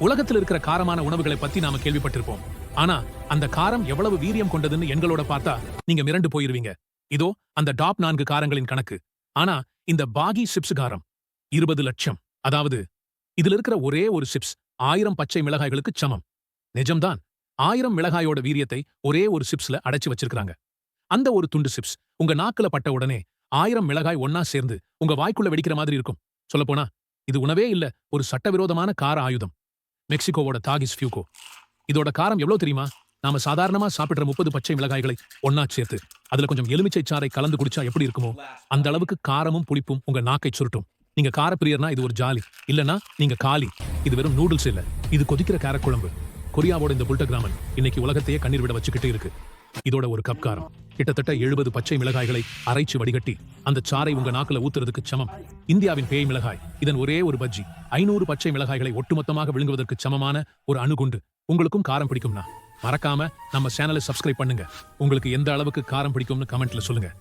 உலகத்தில் இருக்கிற காரமான உணவுகளை பத்தி நாம கேள்விப்பட்டிருப்போம். ஆனா அந்த காரம் எவ்வளவு வீரியம் கொண்டதுன்னு எண்களோட பார்த்தா நீங்க மிரண்டு போயிருவீங்க. இதோ அந்த டாப் 4 காரங்களின் கணக்கு. ஆனா இந்த பாகி சிப்ஸ் காரம் 20 லட்சம். அதாவது இதுல இருக்கிற ஒரே ஒரு சிப்ஸ் 1000 பச்சை மிளகாய்களுக்கு சமம். நிஜம்தான். 1000 மிளகாயோட வீரியத்தை ஒரே ஒரு சிப்ஸ்ல அடைச்சு வச்சிருக்காங்க. அந்த ஒரு துண்டு சிப்ஸ் உங்க நாக்குல பட்ட உடனே 1000 மிளகாய் ஒன்னா சேர்ந்து உங்க வாய்க்குள்ள வெடிக்கிற மாதிரி இருக்கும். சொல்லப்போனா இது உணவே இல்ல, ஒரு சட்டவிரோதமான கார ஆயுதம். மெக்சிகோவோட தாகிஸ் ஃபியூகோ. இதோட காரம் எவ்வளவு தெரியுமா? நாம சாதாரணமா சாப்பிடுற 30 பச்சை மிளகாய்களை ஒன்னா சேர்த்து அதுல கொஞ்சம் எலுமிச்சை சாறை கலந்து குடிச்சா எப்படி இருக்குமோ அந்த அளவுக்கு காரமும் புளிப்பும் உங்க நாக்கை சுருட்டும். நீங்க காரப்பிரியர்னா இது ஒரு ஜாலி, இல்லனா நீங்க காலி. இது வெறும் நூடுல்ஸ் இல்ல, இது கொதிக்கிற கேரட் குழம்பு. கொரியாவோட இந்த புல்டக் ராமன் இன்னைக்கு உலகத்தையே கண்ணீர் விட வச்சுக்கிட்டே இருக்கு. இதோட ஒரு கப் காரம் கிட்டத்தட்ட 70 பச்சை மிளகாய்களை அரைச்சு வடிகட்டி அந்த சாறை உங்க நாக்குல ஊத்துறதுக்கு சமம். இந்தியாவின் பேய் மிளகாய் இதன் ஒரே ஒரு பஜ்ஜி 500 பச்சை மிளகாய்களை ஒட்டுமொத்தமாக விழுங்குவதற்கு சமமான ஒரு அணுகுண்டு. உங்களுக்கும் காரம் பிடிக்கும்னா மறக்காம நம்ம சேனலை சப்ஸ்கிரைப் பண்ணுங்க. உங்களுக்கு எந்த அளவுக்கு காரம் பிடிக்கும்னு கமெண்ட்ல சொல்லுங்க.